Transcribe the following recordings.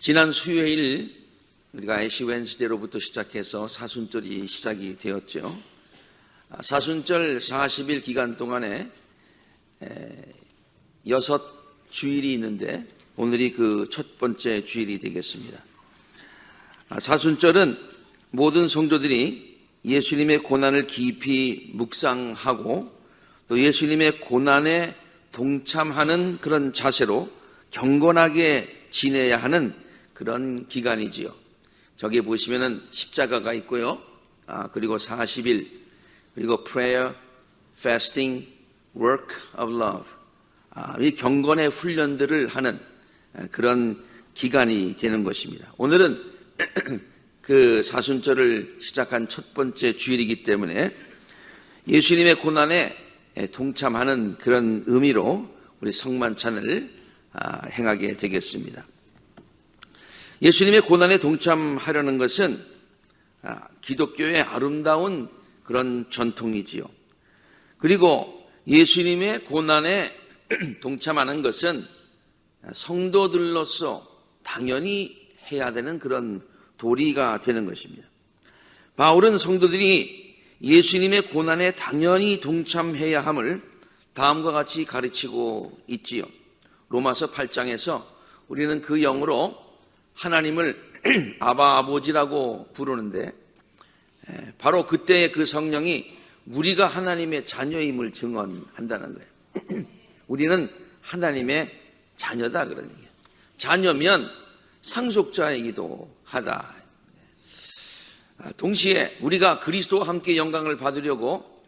지난 수요일 우리가 애시 웬스데이로부터 시작해서 사순절이 시작이 되었죠. 사순절 40일 기간 동안에 6주일이 있는데 오늘이 그 첫 번째 주일이 되겠습니다. 사순절은 모든 성도들이 예수님의 고난을 깊이 묵상하고 또 예수님의 고난에 동참하는 그런 자세로 경건하게 지내야 하는 그런 기간이지요. 저기 보시면은 십자가가 있고요. 그리고 40일, 그리고 prayer, fasting, work of love. 이 경건의 훈련들을 하는 그런 기간이 되는 것입니다. 오늘은 그 사순절을 시작한 첫 번째 주일이기 때문에 예수님의 고난에 동참하는 그런 의미로 우리 성만찬을 행하게 되겠습니다. 예수님의 고난에 동참하려는 것은 기독교의 아름다운 그런 전통이지요. 그리고 예수님의 고난에 동참하는 것은 성도들로서 당연히 해야 되는 그런 도리가 되는 것입니다. 바울은 성도들이 예수님의 고난에 당연히 동참해야 함을 다음과 같이 가르치고 있지요. 로마서 8장에서 우리는 그 영으로 하나님을 아바 아버지라고 부르는데 바로 그때의 그 성령이 우리가 하나님의 자녀임을 증언한다는 거예요. 우리는 하나님의 자녀다 그런 얘기예요. 자녀면 상속자이기도 하다. 동시에 우리가 그리스도와 함께 영광을 받으려고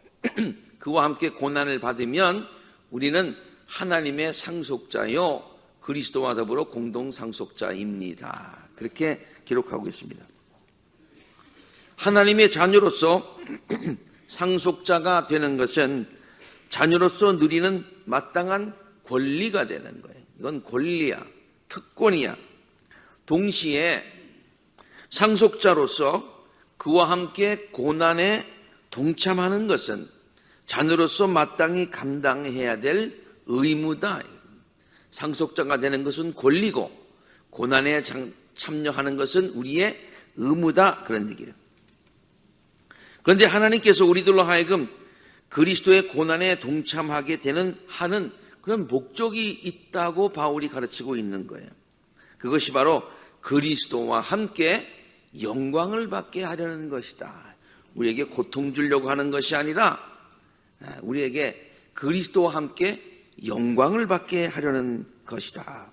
그와 함께 고난을 받으면 우리는 하나님의 상속자요 그리스도와 더불어 공동 상속자입니다. 그렇게 기록하고 있습니다. 하나님의 자녀로서 상속자가 되는 것은 자녀로서 누리는 마땅한 권리가 되는 거예요. 이건 권리야, 특권이야. 동시에 상속자로서 그와 함께 고난에 동참하는 것은 자녀로서 마땅히 감당해야 될 의무다. 상속자가 되는 것은 권리고 고난에 참여하는 것은 우리의 의무다 그런 얘기예요. 그런데 하나님께서 우리들로 하여금 그리스도의 고난에 동참하게 하는 그런 목적이 있다고 바울이 가르치고 있는 거예요. 그것이 바로 그리스도와 함께 영광을 받게 하려는 것이다. 우리에게 고통 주려고 하는 것이 아니라 우리에게 그리스도와 함께 영광을 받게 하려는 것이다.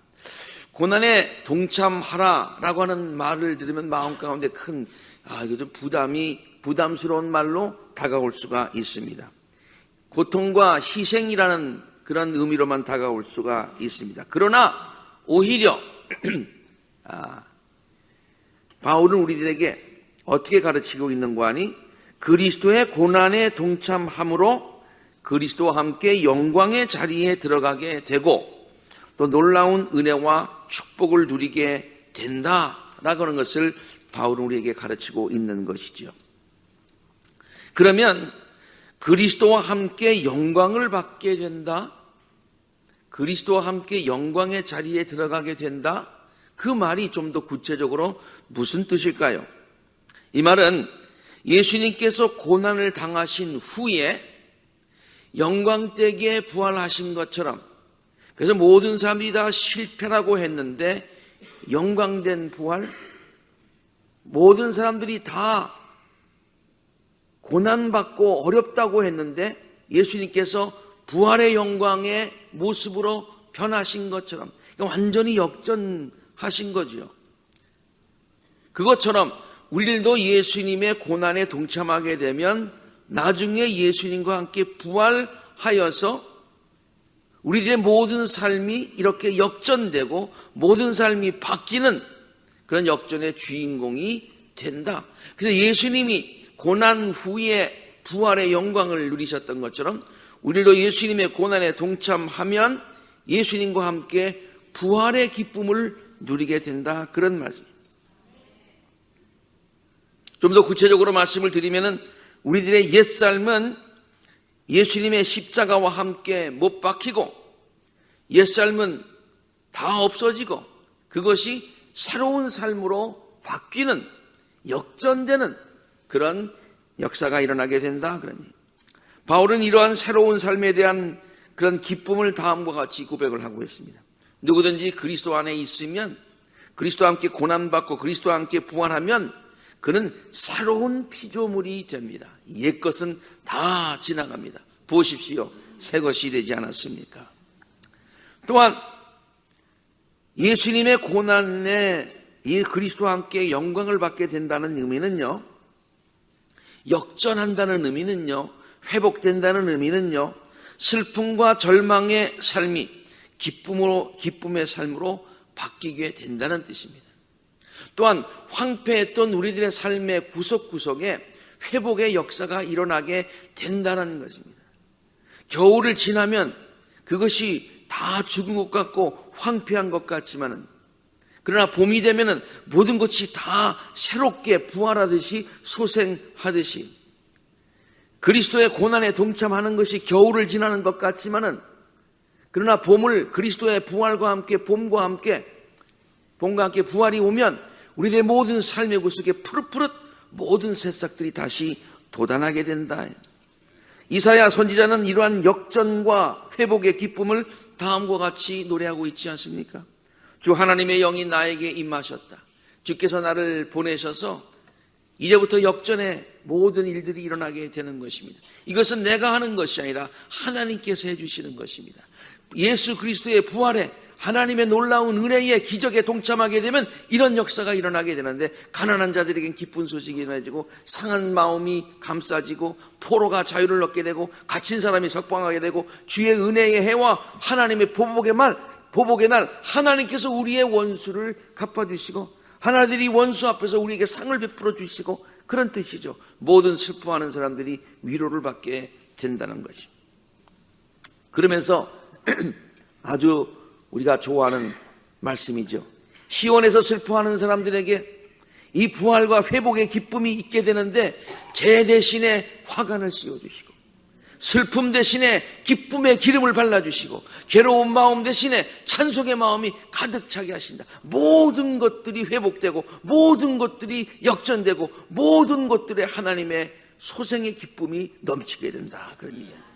고난에 동참하라라고 하는 말을 들으면 마음 가운데 이거 좀 부담스러운 말로 다가올 수가 있습니다. 고통과 희생이라는 그런 의미로만 다가올 수가 있습니다. 그러나 오히려 바울은 우리들에게 어떻게 가르치고 있는가 하니 그리스도의 고난에 동참함으로 그리스도와 함께 영광의 자리에 들어가게 되고 또 놀라운 은혜와 축복을 누리게 된다라고 하는 것을 바울은 우리에게 가르치고 있는 것이죠. 그러면 그리스도와 함께 영광을 받게 된다, 그리스도와 함께 영광의 자리에 들어가게 된다, 그 말이 좀 더 구체적으로 무슨 뜻일까요? 이 말은 예수님께서 고난을 당하신 후에 영광되게 부활하신 것처럼, 그래서 모든 사람들이 다 실패라고 했는데 영광된 부활, 모든 사람들이 다 고난받고 어렵다고 했는데 예수님께서 부활의 영광의 모습으로 변하신 것처럼 완전히 역전하신 거죠. 그것처럼 우리들도 예수님의 고난에 동참하게 되면 나중에 예수님과 함께 부활하여서 우리들의 모든 삶이 이렇게 역전되고 모든 삶이 바뀌는 그런 역전의 주인공이 된다. 그래서 예수님이 고난 후에 부활의 영광을 누리셨던 것처럼 우리도 예수님의 고난에 동참하면 예수님과 함께 부활의 기쁨을 누리게 된다. 그런 말씀. 좀 더 구체적으로 말씀을 드리면은 우리들의 옛삶은 예수님의 십자가와 함께 못 박히고 옛삶은 다 없어지고 그것이 새로운 삶으로 바뀌는, 역전되는 그런 역사가 일어나게 된다. 그러니 바울은 이러한 새로운 삶에 대한 그런 기쁨을 다음과 같이 고백을 하고 있습니다. 누구든지 그리스도 안에 있으면, 그리스도와 함께 고난받고 그리스도와 함께 부활하면 그는 새로운 피조물이 됩니다. 옛것은 다 지나갑니다. 보십시오, 새 것이 되지 않았습니까? 또한 예수님의 고난에 이 그리스도와 함께 영광을 받게 된다는 의미는요, 역전한다는 의미는요, 회복된다는 의미는요, 슬픔과 절망의 삶이 기쁨의 삶으로 바뀌게 된다는 뜻입니다. 또한 황폐했던 우리들의 삶의 구석구석에 회복의 역사가 일어나게 된다는 것입니다. 겨울을 지나면 그것이 다 죽은 것 같고 황폐한 것 같지만은, 그러나 봄이 되면은 모든 것이 다 새롭게 부활하듯이 소생하듯이, 그리스도의 고난에 동참하는 것이 겨울을 지나는 것 같지만은, 그러나 봄을, 그리스도의 부활과 함께, 봄과 함께 부활이 오면 우리들의 모든 삶의 구석에 푸릇푸릇 모든 새싹들이 다시 돋아나게 된다. 이사야 선지자는 이러한 역전과 회복의 기쁨을 다음과 같이 노래하고 있지 않습니까? 주 하나님의 영이 나에게 임하셨다. 주께서 나를 보내셔서 이제부터 역전의 모든 일들이 일어나게 되는 것입니다. 이것은 내가 하는 것이 아니라 하나님께서 해주시는 것입니다. 예수 그리스도의 부활에, 하나님의 놀라운 은혜에, 기적에 동참하게 되면 이런 역사가 일어나게 되는데, 가난한 자들에겐 기쁜 소식이 전해지고, 상한 마음이 감싸지고, 포로가 자유를 얻게 되고, 갇힌 사람이 석방하게 되고, 주의 은혜의 해와 하나님의 보복의 날 하나님께서 우리의 원수를 갚아주시고, 하나님이 원수 앞에서 우리에게 상을 베풀어 주시고, 그런 뜻이죠. 모든 슬퍼하는 사람들이 위로를 받게 된다는 것이죠. 그러면서 아주 우리가 좋아하는 말씀이죠. 시온에서 슬퍼하는 사람들에게 이 부활과 회복의 기쁨이 있게 되는데, 제 대신에 화관을 씌워주시고, 슬픔 대신에 기쁨의 기름을 발라주시고, 괴로운 마음 대신에 찬송의 마음이 가득 차게 하신다. 모든 것들이 회복되고, 모든 것들이 역전되고, 모든 것들에 하나님의 소생의 기쁨이 넘치게 된다. 그런 얘기예요.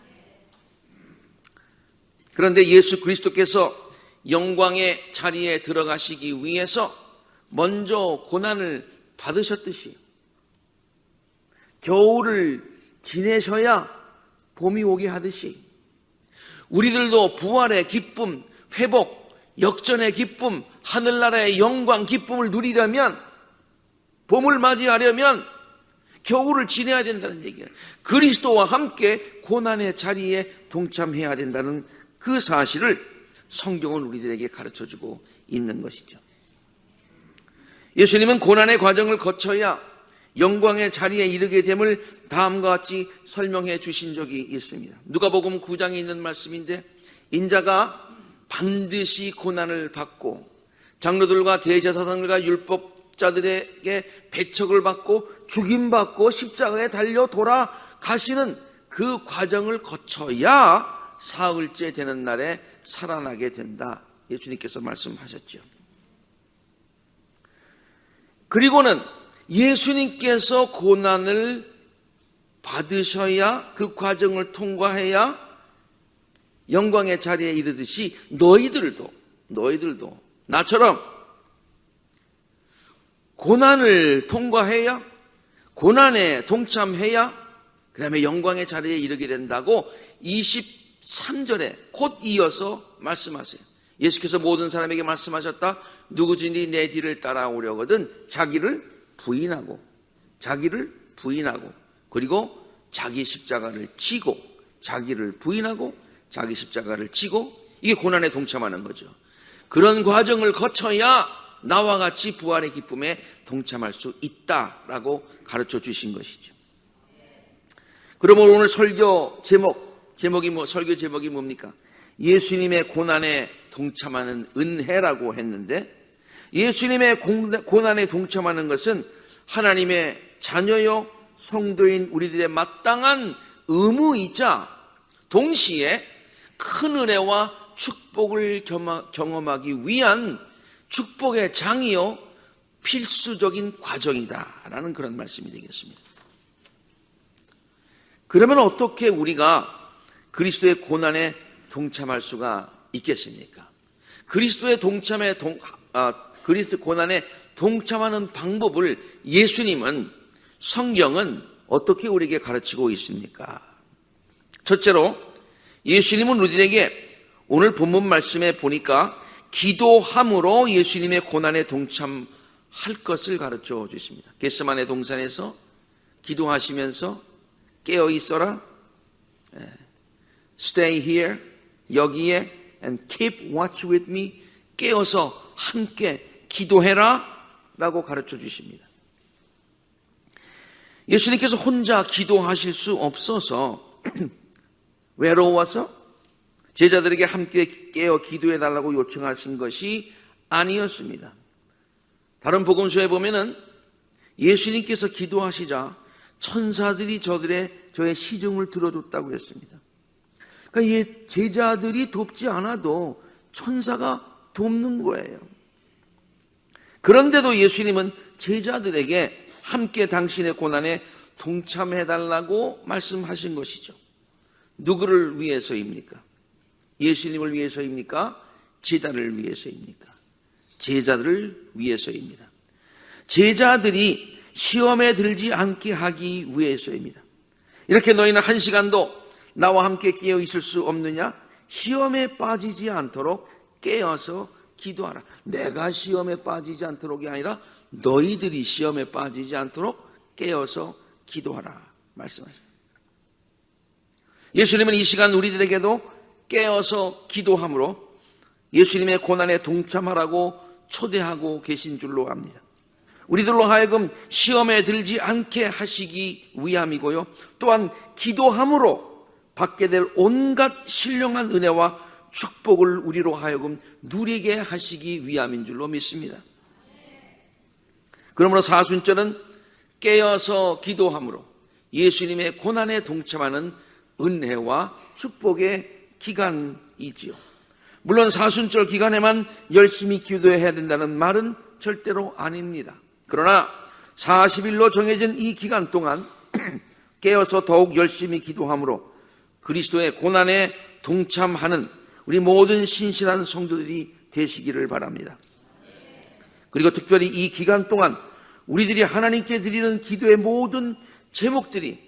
그런데 예수 그리스도께서 영광의 자리에 들어가시기 위해서 먼저 고난을 받으셨듯이, 겨울을 지내셔야 봄이 오게 하듯이, 우리들도 부활의 기쁨, 회복, 역전의 기쁨, 하늘나라의 영광 기쁨을 누리려면, 봄을 맞이하려면 겨울을 지내야 된다는 얘기예요. 그리스도와 함께 고난의 자리에 동참해야 된다는 그 사실을 성경은 우리들에게 가르쳐주고 있는 것이죠. 예수님은 고난의 과정을 거쳐야 영광의 자리에 이르게 됨을 다음과 같이 설명해 주신 적이 있습니다. 누가복음 9장에 있는 말씀인데, 인자가 반드시 고난을 받고 장로들과 대제사장들과 율법자들에게 배척을 받고 죽임받고 십자가에 달려 돌아가시는 그 과정을 거쳐야 사흘째 되는 날에 살아나게 된다. 예수님께서 말씀하셨죠. 그리고는 예수님께서 고난을 받으셔야, 그 과정을 통과해야 영광의 자리에 이르듯이 너희들도 나처럼 고난을 통과해야, 고난에 동참해야 그 다음에 영광의 자리에 이르게 된다고 23절에 곧 이어서 말씀하세요. 예수께서 모든 사람에게 말씀하셨다. 누구든지 내 뒤를 따라오려거든 자기를 부인하고 그리고 자기 십자가를 지고, 자기를 부인하고 자기 십자가를 지고, 이게 고난에 동참하는 거죠. 그런 과정을 거쳐야 나와 같이 부활의 기쁨에 동참할 수 있다라고 가르쳐 주신 것이죠. 그러면 오늘 설교 제목이 뭡니까? 예수님의 고난에 동참하는 은혜라고 했는데, 예수님의 고난에 동참하는 것은 하나님의 자녀요 성도인 우리들의 마땅한 의무이자 동시에 큰 은혜와 축복을 경험하기 위한 축복의 장이요 필수적인 과정이다라는 그런 말씀이 되겠습니다. 그러면 어떻게 우리가 그리스도의 고난에 동참할 수가 있겠습니까? 그리스도의 그리스도 고난에 동참하는 방법을 예수님은, 성경은 어떻게 우리에게 가르치고 있습니까? 첫째로 예수님은 우리들에게 오늘 본문 말씀에 보니까 기도함으로 예수님의 고난에 동참할 것을 가르쳐 주십니다. 겟세마네 동산에서 기도하시면서 깨어 있어라, stay here, 여기에, and keep watch with me, 깨어서 함께 기도해라 라고 가르쳐 주십니다. 예수님께서 혼자 기도하실 수 없어서 외로워서 제자들에게 함께 깨어 기도해 달라고 요청하신 것이 아니었습니다. 다른 복음서에 보면은 예수님께서 기도하시자 천사들이 저의 시중을 들어줬다고 그랬습니다. 그러니까 제자들이 돕지 않아도 천사가 돕는 거예요. 그런데도 예수님은 제자들에게 함께 당신의 고난에 동참해달라고 말씀하신 것이죠. 누구를 위해서입니까? 예수님을 위해서입니까? 제자를 위해서입니까? 제자들을 위해서입니다. 제자들이 시험에 들지 않게 하기 위해서입니다. 이렇게 너희는 한 시간도 나와 함께 깨어 있을 수 없느냐? 시험에 빠지지 않도록 깨어서 기도하라. 내가 시험에 빠지지 않도록이 아니라 너희들이 시험에 빠지지 않도록 깨어서 기도하라 말씀하십니다. 예수님은 이 시간 우리들에게도 깨어서 기도함으로 예수님의 고난에 동참하라고 초대하고 계신 줄로 압니다. 우리들로 하여금 시험에 들지 않게 하시기 위함이고요, 또한 기도함으로 받게 될 온갖 신령한 은혜와 축복을 우리로 하여금 누리게 하시기 위함인 줄로 믿습니다. 그러므로 사순절은 깨어서 기도함으로 예수님의 고난에 동참하는 은혜와 축복의 기간이지요. 물론 사순절 기간에만 열심히 기도해야 된다는 말은 절대로 아닙니다. 그러나 40일로 정해진 이 기간 동안 깨어서 더욱 열심히 기도함으로 그리스도의 고난에 동참하는 우리 모든 신실한 성도들이 되시기를 바랍니다. 그리고 특별히 이 기간 동안 우리들이 하나님께 드리는 기도의 모든 제목들이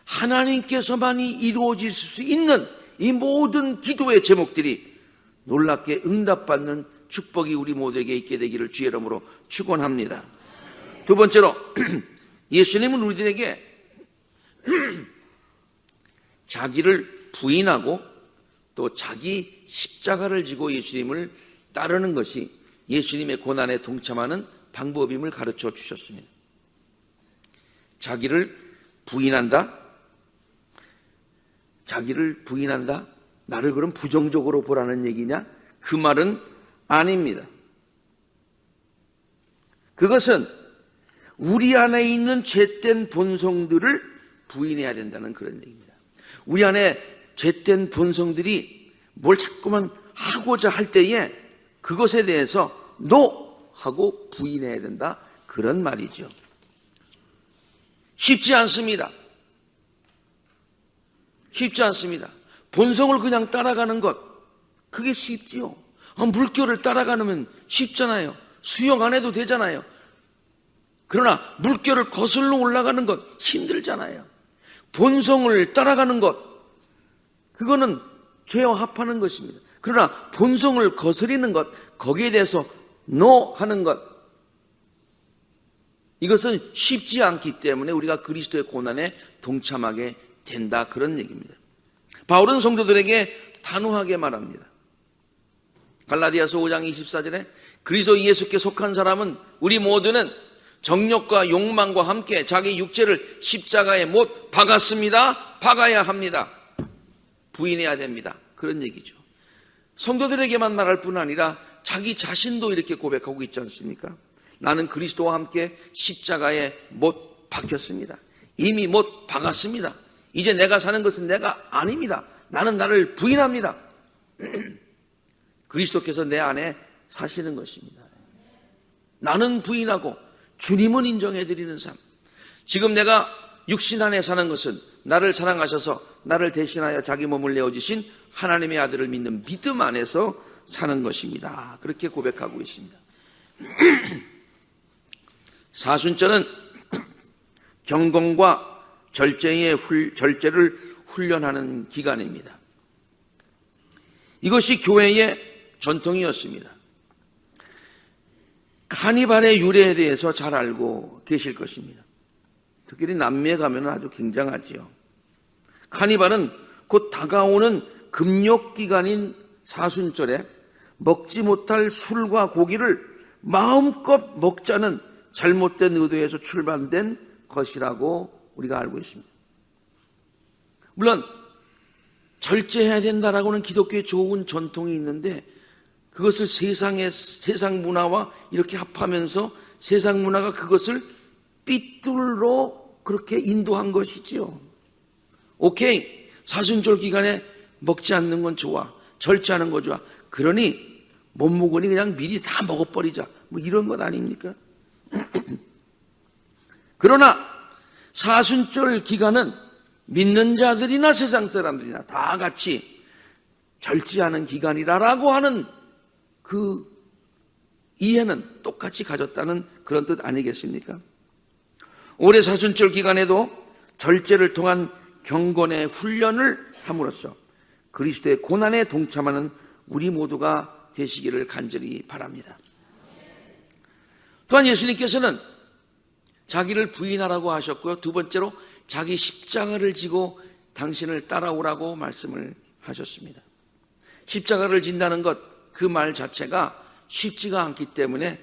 하나님께서만이 이루어질 수 있는 이 모든 기도의 제목들이 놀랍게 응답받는 축복이 우리 모두에게 있게 되기를 주의 이름으로 축원합니다. 두 번째로 예수님은 우리들에게 자기를 부인하고 또 자기 십자가를 지고 예수님을 따르는 것이 예수님의 고난에 동참하는 방법임을 가르쳐 주셨습니다. 자기를 부인한다? 자기를 부인한다? 나를 그럼 부정적으로 보라는 얘기냐? 그 말은 아닙니다. 그것은 우리 안에 있는 죄된 본성들을 부인해야 된다는 그런 얘기입니다. 우리 안에 죄된 본성들이 뭘 자꾸만 하고자 할 때에 그것에 대해서 NO! 하고 부인해야 된다, 그런 말이죠. 쉽지 않습니다. 쉽지 않습니다. 본성을 그냥 따라가는 것, 그게 쉽지요. 물결을 따라가면 쉽잖아요. 수영 안 해도 되잖아요. 그러나 물결을 거슬러 올라가는 것 힘들잖아요. 본성을 따라가는 것, 그거는 죄와 합하는 것입니다. 그러나 본성을 거스리는 것, 거기에 대해서 NO 하는 것, 이것은 쉽지 않기 때문에 우리가 그리스도의 고난에 동참하게 된다, 그런 얘기입니다. 바울은 성도들에게 단호하게 말합니다. 갈라디아서 5장 24절에 그리스도 예수께 속한 사람은 우리 모두는 정욕과 욕망과 함께 자기 육체를 십자가에 못 박았습니다. 박아야 합니다. 부인해야 됩니다. 그런 얘기죠. 성도들에게만 말할 뿐 아니라 자기 자신도 이렇게 고백하고 있지 않습니까? 나는 그리스도와 함께 십자가에 못 박혔습니다. 이미 못 박았습니다. 이제 내가 사는 것은 내가 아닙니다. 나는 나를 부인합니다. 그리스도께서 내 안에 사시는 것입니다. 나는 부인하고 주님은 인정해드리는 삶. 지금 내가 육신 안에 사는 것은 나를 사랑하셔서 나를 대신하여 자기 몸을 내어주신 하나님의 아들을 믿는 믿음 안에서 사는 것입니다. 그렇게 고백하고 있습니다. 사순절은 경건과 절제를 훈련하는 기간입니다. 이것이 교회의 전통이었습니다. 카니발의 유래에 대해서 잘 알고 계실 것입니다. 특히 남미에 가면 아주 굉장하지요. 카니발은 곧 다가오는 금욕기간인 사순절에 먹지 못할 술과 고기를 마음껏 먹자는 잘못된 의도에서 출발된 것이라고 우리가 알고 있습니다. 물론 절제해야 된다라고는 기독교의 좋은 전통이 있는데 그것을 세상 문화와 이렇게 합하면서 세상 문화가 그것을 삐뚤로 그렇게 인도한 것이지요. 오케이, 사순절 기간에 먹지 않는 건 좋아, 절제하는 거 좋아. 그러니 못 먹으니 그냥 미리 다 먹어버리자, 뭐 이런 것 아닙니까? 그러나 사순절 기간은 믿는 자들이나 세상 사람들이나 다 같이 절제하는 기간이라고 하는 그 이해는 똑같이 가졌다는 그런 뜻 아니겠습니까? 올해 사순절 기간에도 절제를 통한 경건의 훈련을 함으로써 그리스도의 고난에 동참하는 우리 모두가 되시기를 간절히 바랍니다. 또한 예수님께서는 자기를 부인하라고 하셨고요. 두 번째로 자기 십자가를 지고 당신을 따라오라고 말씀을 하셨습니다. 십자가를 진다는 것, 그 말 자체가 쉽지가 않기 때문에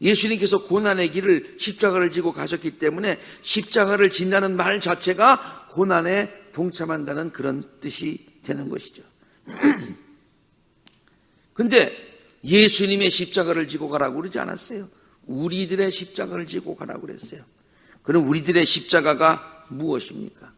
예수님께서 고난의 길을 십자가를 지고 가셨기 때문에 십자가를 진다는 말 자체가 고난에 동참한다는 그런 뜻이 되는 것이죠. 근데 예수님의 십자가를 지고 가라고 그러지 않았어요. 우리들의 십자가를 지고 가라고 그랬어요. 그럼 우리들의 십자가가 무엇입니까?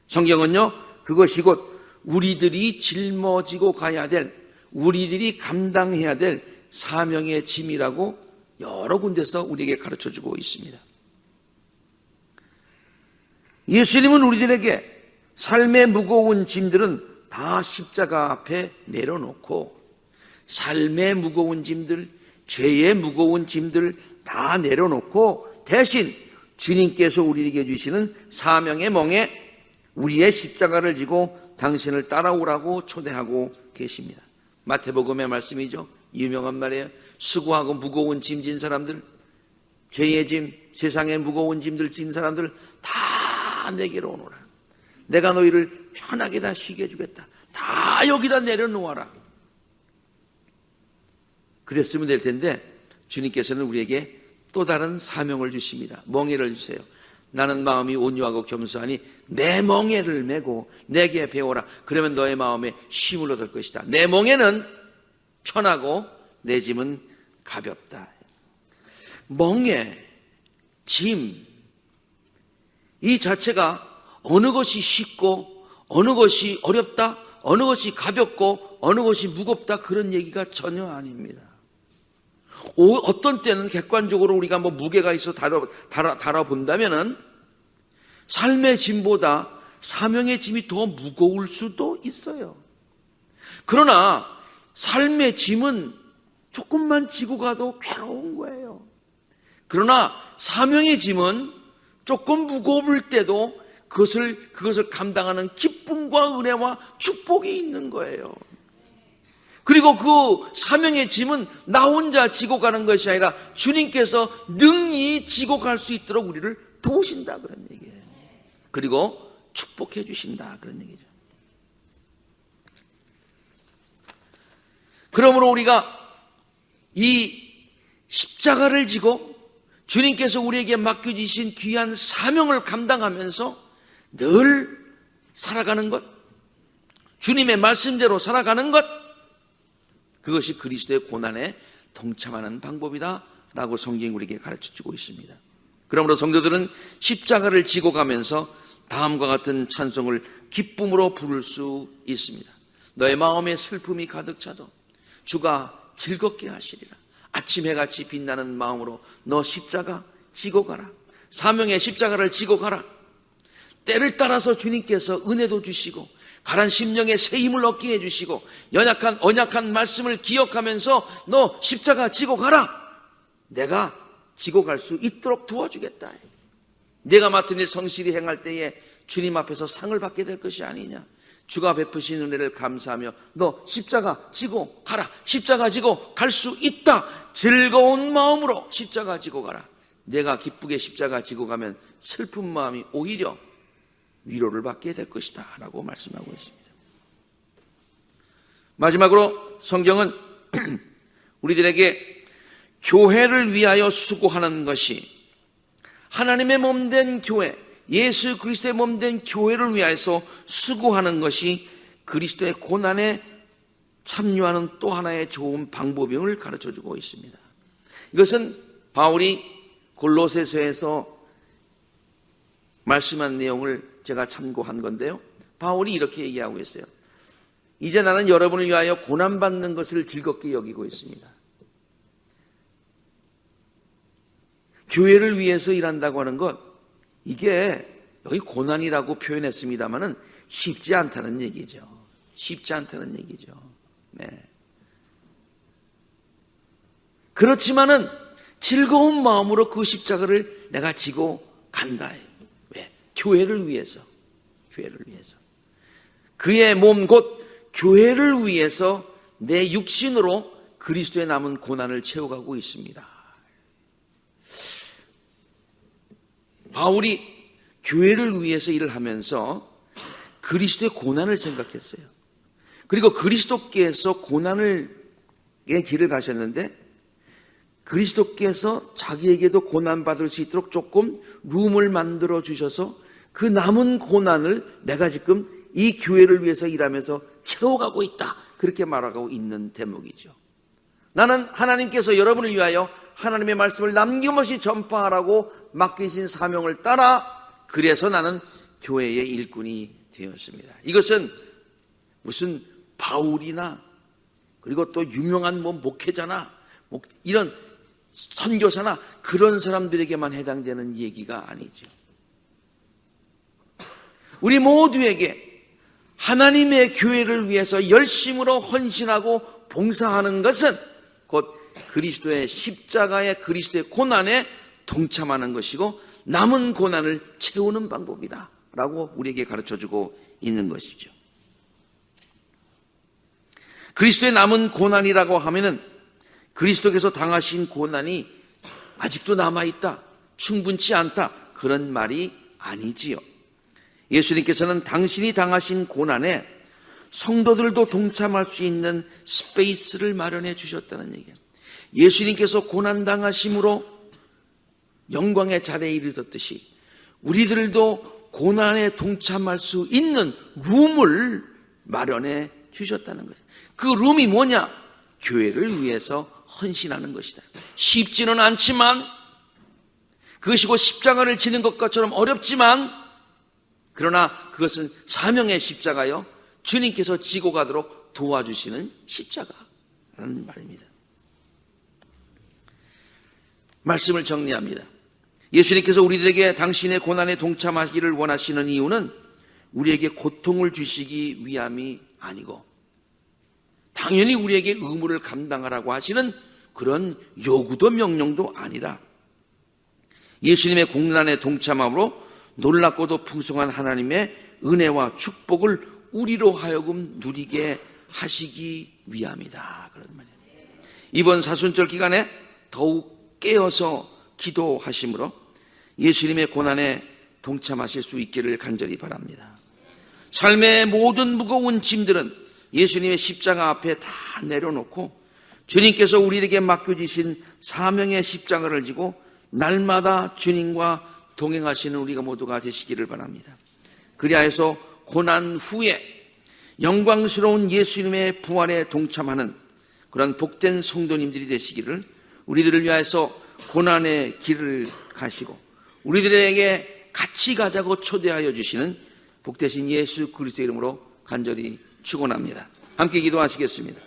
성경은요, 그것이 곧 우리들이 짊어지고 가야 될, 우리들이 감당해야 될 사명의 짐이라고 여러 군데서 우리에게 가르쳐주고 있습니다. 예수님은 우리들에게 삶의 무거운 짐들은 다 십자가 앞에 내려놓고 삶의 무거운 짐들, 죄의 무거운 짐들 다 내려놓고 대신 주님께서 우리에게 주시는 사명의 멍에 우리의 십자가를 지고 당신을 따라오라고 초대하고 계십니다. 마태복음의 말씀이죠. 유명한 말이에요. 수고하고 무거운 짐 진 사람들, 죄의 짐, 세상의 무거운 짐들 진 사람들 다 내게로 오너라. 내가 너희를 편하게 다 쉬게 해주겠다. 다 여기다 내려놓아라. 그랬으면 될 텐데 주님께서는 우리에게 또 다른 사명을 주십니다. 멍에를 주세요. 나는 마음이 온유하고 겸손하니 내 멍에를 메고 내게 배워라. 그러면 너의 마음에 쉼을 얻을 것이다. 내 멍에는 편하고 내 짐은 가볍다. 멍에, 짐, 이 자체가 어느 것이 쉽고 어느 것이 어렵다, 어느 것이 가볍고 어느 것이 무겁다, 그런 얘기가 전혀 아닙니다. 어떤 때는 객관적으로 우리가 뭐 무게가 있어 다뤄본다면은 삶의 짐보다 사명의 짐이 더 무거울 수도 있어요. 그러나 삶의 짐은 조금만 지고 가도 괴로운 거예요. 그러나 사명의 짐은 조금 무거울 때도 그것을 감당하는 기쁨과 은혜와 축복이 있는 거예요. 그리고 그 사명의 짐은 나 혼자 지고 가는 것이 아니라 주님께서 능히 지고 갈 수 있도록 우리를 도우신다, 그런 얘기예요. 그리고 축복해 주신다, 그런 얘기죠. 그러므로 우리가 이 십자가를 지고 주님께서 우리에게 맡겨주신 귀한 사명을 감당하면서 늘 살아가는 것, 주님의 말씀대로 살아가는 것, 그것이 그리스도의 고난에 동참하는 방법이다 라고 성경이 우리에게 가르쳐주고 있습니다. 그러므로 성도들은 십자가를 지고 가면서 다음과 같은 찬송을 기쁨으로 부를 수 있습니다. 너의 마음에 슬픔이 가득 차도 주가 즐겁게 하시리라. 아침 해같이 빛나는 마음으로 너 십자가 지고 가라. 사명의 십자가를 지고 가라. 때를 따라서 주님께서 은혜도 주시고 가란 심령에 새 힘을 얻게 해주시고 언약한 말씀을 기억하면서 너 십자가 지고 가라. 내가 지고 갈 수 있도록 도와주겠다. 내가 맡은 일 성실히 행할 때에 주님 앞에서 상을 받게 될 것이 아니냐. 주가 베푸신 은혜를 감사하며 너 십자가 지고 가라. 십자가 지고 갈 수 있다. 즐거운 마음으로 십자가 지고 가라. 내가 기쁘게 십자가 지고 가면 슬픈 마음이 오히려 위로를 받게 될 것이다 라고 말씀하고 있습니다. 마지막으로 성경은 우리들에게 교회를 위하여 수고하는 것이, 하나님의 몸된 교회, 예수 그리스도의 몸된 교회를 위하여서 수고하는 것이 그리스도의 고난에 참여하는 또 하나의 좋은 방법임을 가르쳐주고 있습니다. 이것은 바울이 골로새서에서 말씀한 내용을 제가 참고한 건데요. 바울이 이렇게 얘기하고 있어요. 이제 나는 여러분을 위하여 고난받는 것을 즐겁게 여기고 있습니다. 교회를 위해서 일한다고 하는 것, 이게 여기 고난이라고 표현했습니다마는 쉽지 않다는 얘기죠. 쉽지 않다는 얘기죠. 네. 그렇지만은 즐거운 마음으로 그 십자가를 내가 지고 간다. 왜? 교회를 위해서. 교회를 위해서. 그의 몸 곧 교회를 위해서 내 육신으로 그리스도의 남은 고난을 채워가고 있습니다. 바울이 교회를 위해서 일을 하면서 그리스도의 고난을 생각했어요. 그리고 그리스도께서 고난의 길을 가셨는데 그리스도께서 자기에게도 고난받을 수 있도록 조금 룸을 만들어 주셔서 그 남은 고난을 내가 지금 이 교회를 위해서 일하면서 채워가고 있다. 그렇게 말하고 있는 대목이죠. 나는 하나님께서 여러분을 위하여 하나님의 말씀을 남김없이 전파하라고 맡기신 사명을 따라 그래서 나는 교회의 일꾼이 되었습니다. 이것은 무슨 바울이나 그리고 또 유명한 목회자나 이런 선교사나 그런 사람들에게만 해당되는 얘기가 아니죠. 우리 모두에게 하나님의 교회를 위해서 열심으로 헌신하고 봉사하는 것은 곧 그리스도의 십자가의 그리스도의 고난에 동참하는 것이고 남은 고난을 채우는 방법이다 라고 우리에게 가르쳐주고 있는 것이죠. 그리스도의 남은 고난이라고 하면은 그리스도께서 당하신 고난이 아직도 남아있다, 충분치 않다, 그런 말이 아니지요. 예수님께서는 당신이 당하신 고난에 성도들도 동참할 수 있는 스페이스를 마련해 주셨다는 얘기예요. 예수님께서 고난당하심으로 영광의 자리에 이르렀듯이 우리들도 고난에 동참할 수 있는 룸을 마련해 주셨다는 거예요. 그 룸이 뭐냐? 교회를 위해서 헌신하는 것이다. 쉽지는 않지만 그것이 곧 십자가를 지는 것처럼 어렵지만 그러나 그것은 사명의 십자가요. 주님께서 지고 가도록 도와주시는 십자가라는 말입니다. 말씀을 정리합니다. 예수님께서 우리들에게 당신의 고난에 동참하기를 원하시는 이유는 우리에게 고통을 주시기 위함이 아니고 당연히 우리에게 의무를 감당하라고 하시는 그런 요구도 명령도 아니라 예수님의 고난에 동참함으로 놀랍고도 풍성한 하나님의 은혜와 축복을 우리로 하여금 누리게 하시기 위함이다. 그런 말이에요. 이번 사순절 기간에 더욱 깨어서 기도하심으로 예수님의 고난에 동참하실 수 있기를 간절히 바랍니다. 삶의 모든 무거운 짐들은 예수님의 십자가 앞에 다 내려놓고 주님께서 우리에게 맡겨주신 사명의 십자가를 지고 날마다 주님과 동행하시는 우리가 모두가 되시기를 바랍니다. 그리하여서 고난 후에 영광스러운 예수님의 부활에 동참하는 그런 복된 성도님들이 되시기를 우리들을 위하여서 고난의 길을 가시고 우리들에게 같이 가자고 초대하여 주시는 복되신 예수 그리스도의 이름으로 간절히 축원합니다. 함께 기도하시겠습니다.